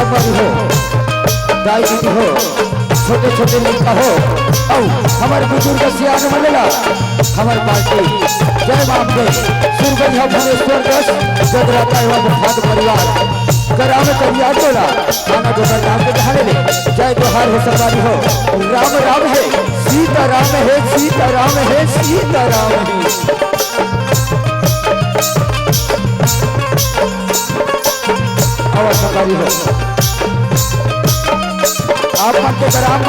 संबंध हो, दाई दीदी हो, छोटे छोटे लड़का हो, और हमारे बुजुर्ग सियान मल्ला, हमारे पार्टी जय बाबे सूरज भुवनेश्वर दस जगराता एवं भाग परिवार ग्राम करिया टोला थाना गोबर नाम के ढाले ले जय जोहार हो सरदारी हो। राम राम है सीता राम है, सीता राम है, सीता राम है। और सरदारी हो आप के ग्राम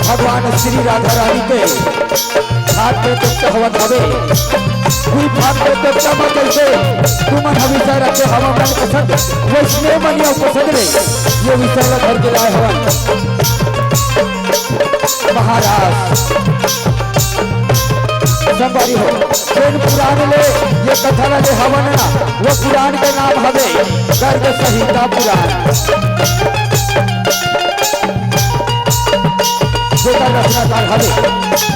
भगवान श्री राधा रानी के हाथ में तो हवन हवे कोई बात तो तब कैसे तुम हमेशा रखे हवा मन पसंद वैष्णव मनिया पसंद रे ये विशाल घर के लाए हवन महाराज संबारी हो ट्रेन पुराण ले ये कथा ले हवन ना वो पुराण के नाम हवे गर्ग संहिता पुराण रचनाकार हवे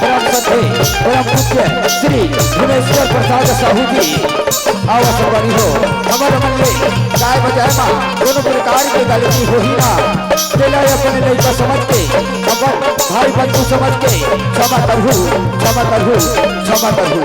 परम सत्य परम पूज्य श्री भुवनेश्वर प्रसाद साहू जी आवश्यक हो हमारे मन में गाय बजाय माँ दोनों प्रकार की गलती हो ही ना तेला अपने लड़का समझ के अपन भाई बंधु समझ के क्षमा करहु क्षमा करहु क्षमा करहु।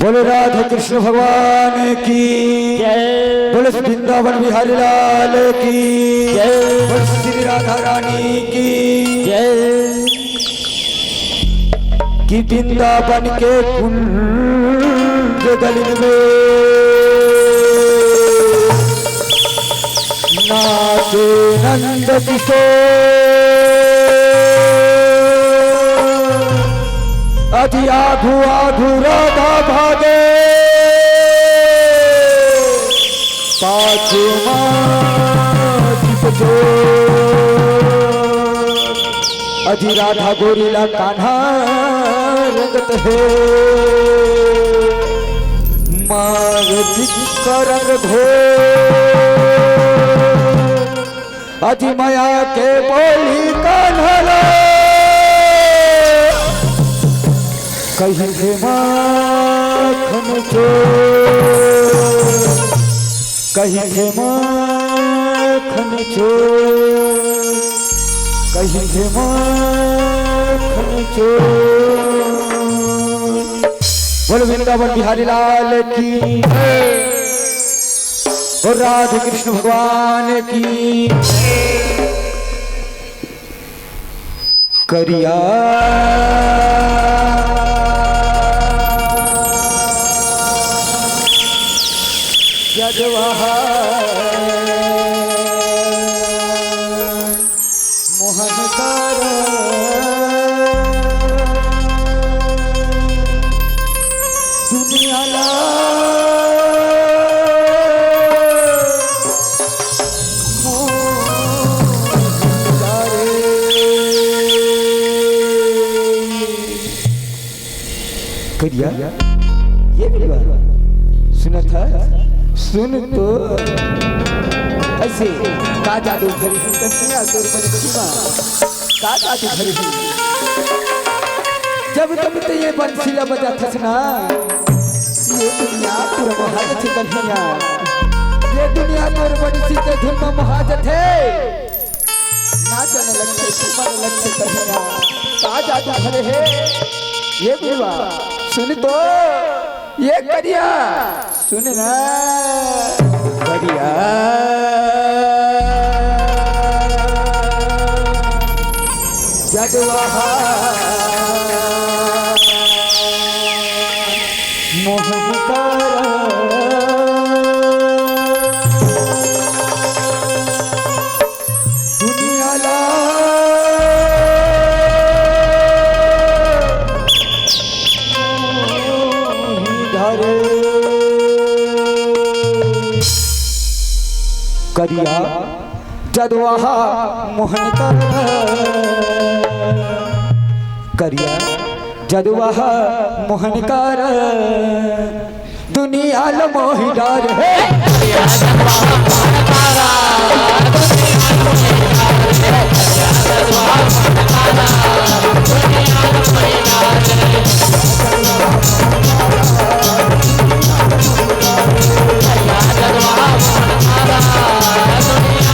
बोले राधा कृष्ण भगवान की जय, बोले वृंदावन बिहारी लाल की जय, बोले श्री राधा रानी की जय। कि वृंदावन के कुंज गलिन में नाचे नंद किशोर अति आधु आधु राधा भागे पाछे अति राधा गोरीला कान्हा रंगत है मार का रंग घो अति माया के बोली कान्हा कहीं के माखन चोर कहीं के माखन चोर कहीं के माखन चोर। बोलो वृंदावन बिहारी लाल की और राधे कृष्ण भगवान की। करिया मोहन बुआ सुना था सुन तो ऐसे का जादू भरी कसिया तोर पर सीमा का जादू भरी जब तब ते ये बंसीला बजा थसना ये दुनिया पूरा महाजत है कन्हैया ये दुनिया तोर बंसी के धुन में महाजत है नाचने लगते सुमन लगते कन्हैया का जादू भरे है ये बुआ सुन तो ये करिया सुन ना करिया जगवाहा मोहन दुनिया ला करिया जदवाहा मोहन करिया जदवाहा मोहन कर दुनिया ल मोहि डार है करिया जदवाहा मोहन कारा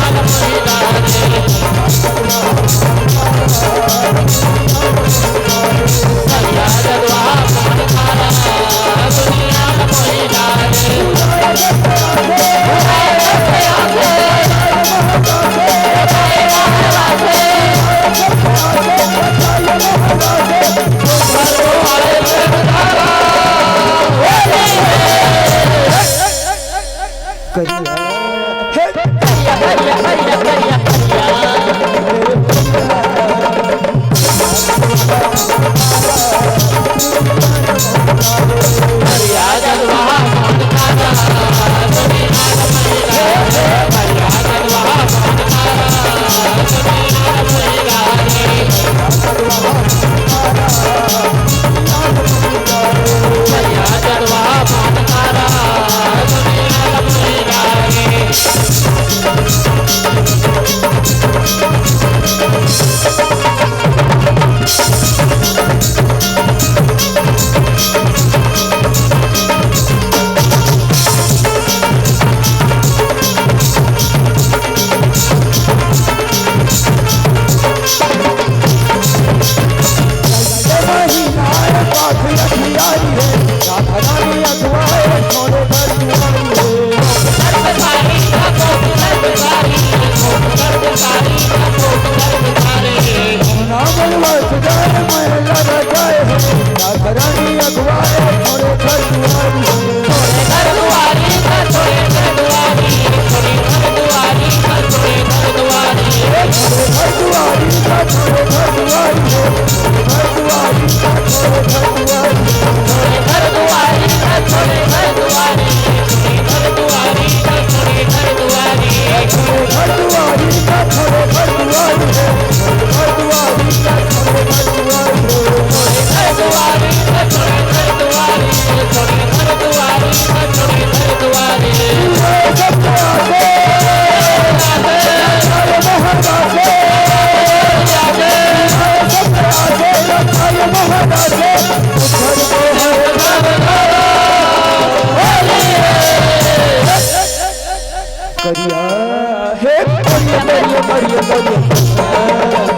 दुनिया ल मोहि डार करिया हे करिया करिया करिया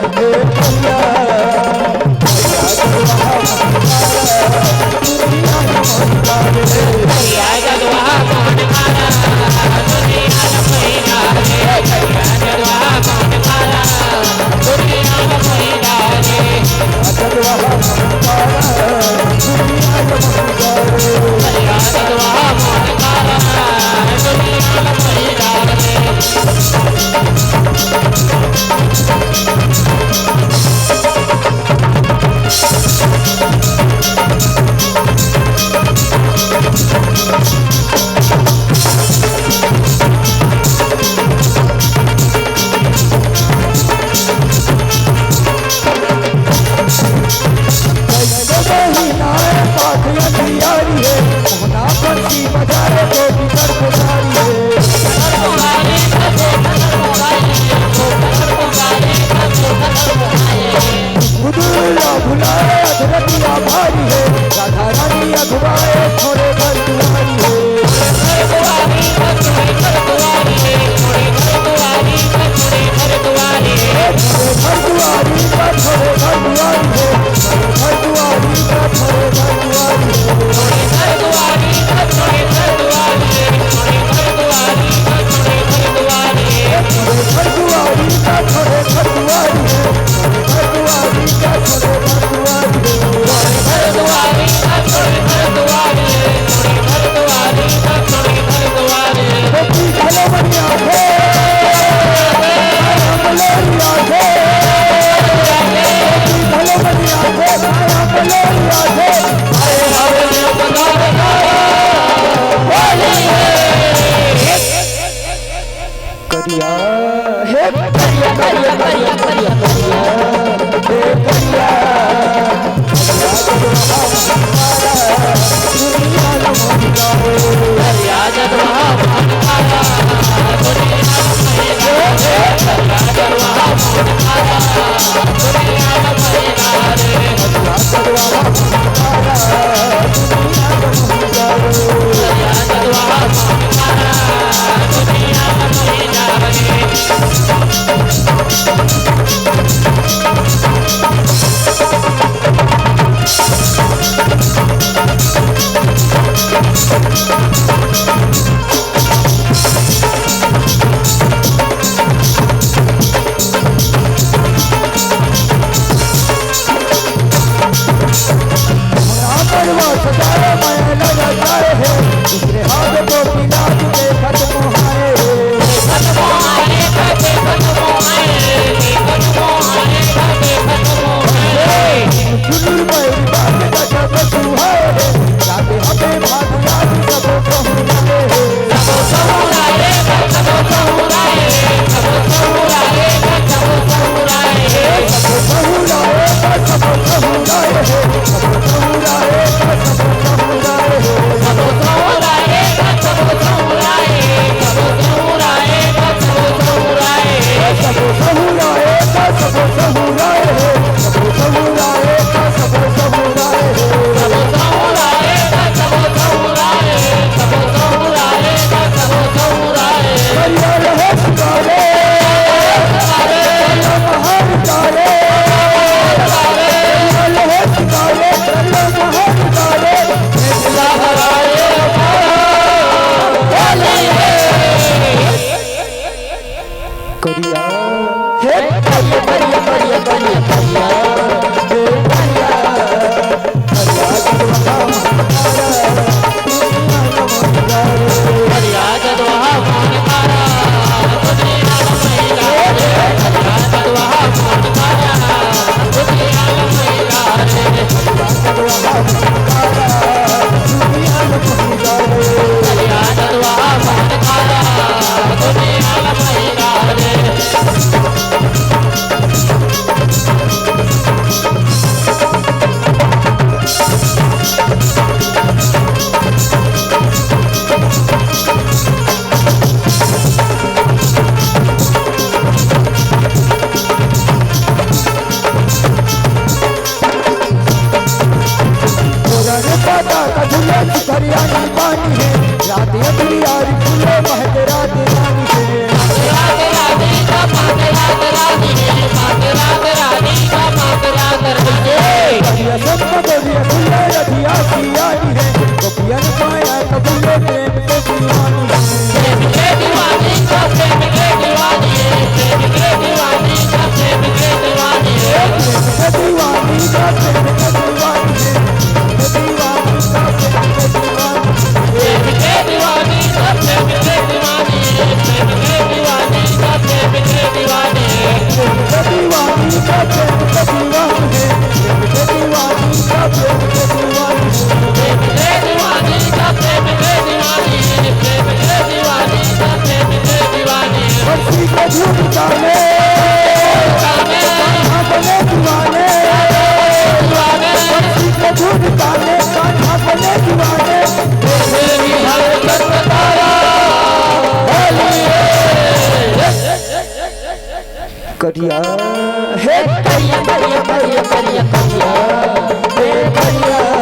करिया हे करिया करिया करिया करिया करिया हे करिया करिया हे करिया करिया करिया करिया करिया हे करिया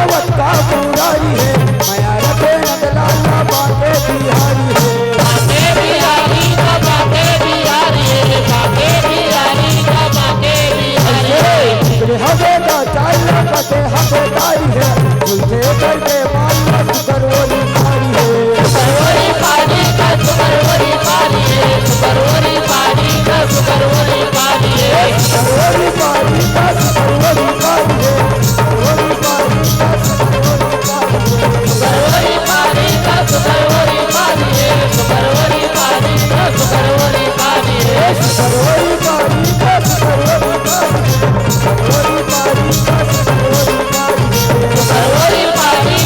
पर्वत का पुरारी है माया रखे नंदलाला बाटे बिहारी है बाके बिहारी का बाके बिहारी है बाके बिहारी का बाके बिहारी है तेरे हवे का चाइना कटे हवे तारी है तुझे करके माला सुकरवरी पारी है सुकरवरी पारी का सुकरवरी पारी है सुकरवरी पारी का सुकरवरी पारी है सुकरवरी पारी का सुकरवरी पारी है सुकरवरी पारी का सुकरवरी पारी है सुकरवरी पारी का सुकरवरी पारी है सुकरवरी पारी का सुकरवरी पारी है सुकरवरी पारी का सुकरवरी पारी सुकरवरी पारी का सुकरवरी पारी सुकरवरी पारी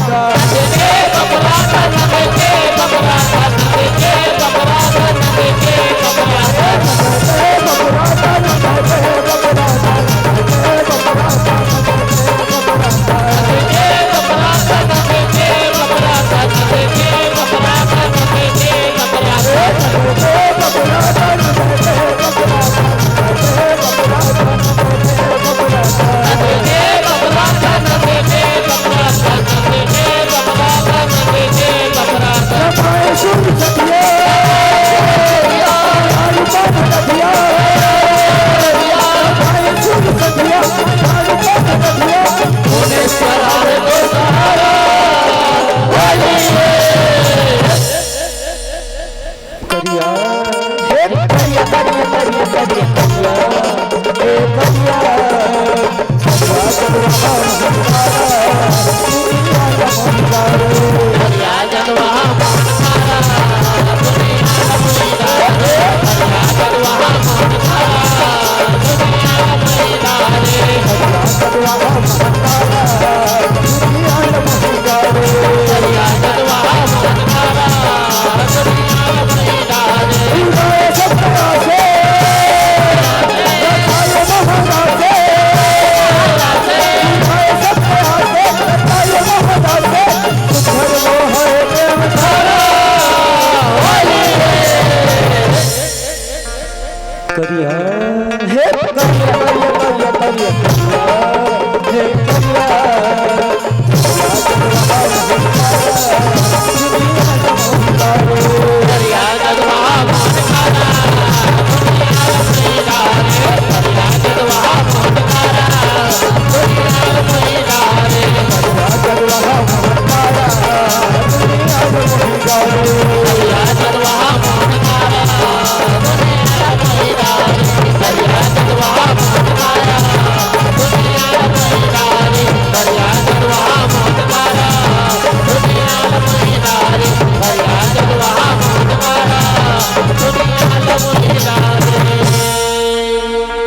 मोहिका के बबरा का नंद के बबरा का नंद के बबरा का नंद के बबरा का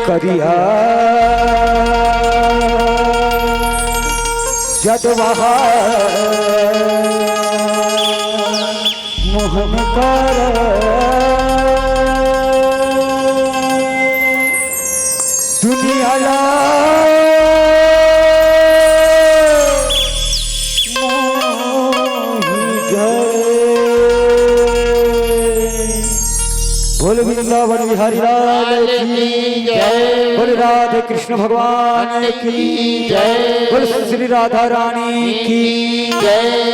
करिया जद वहा मोहन कर दुनिया ला बोल वृंदावन बिहारी लाल की जय, बोल राधे कृष्ण भगवान की जय, बोल श्री राधा रानी की जय।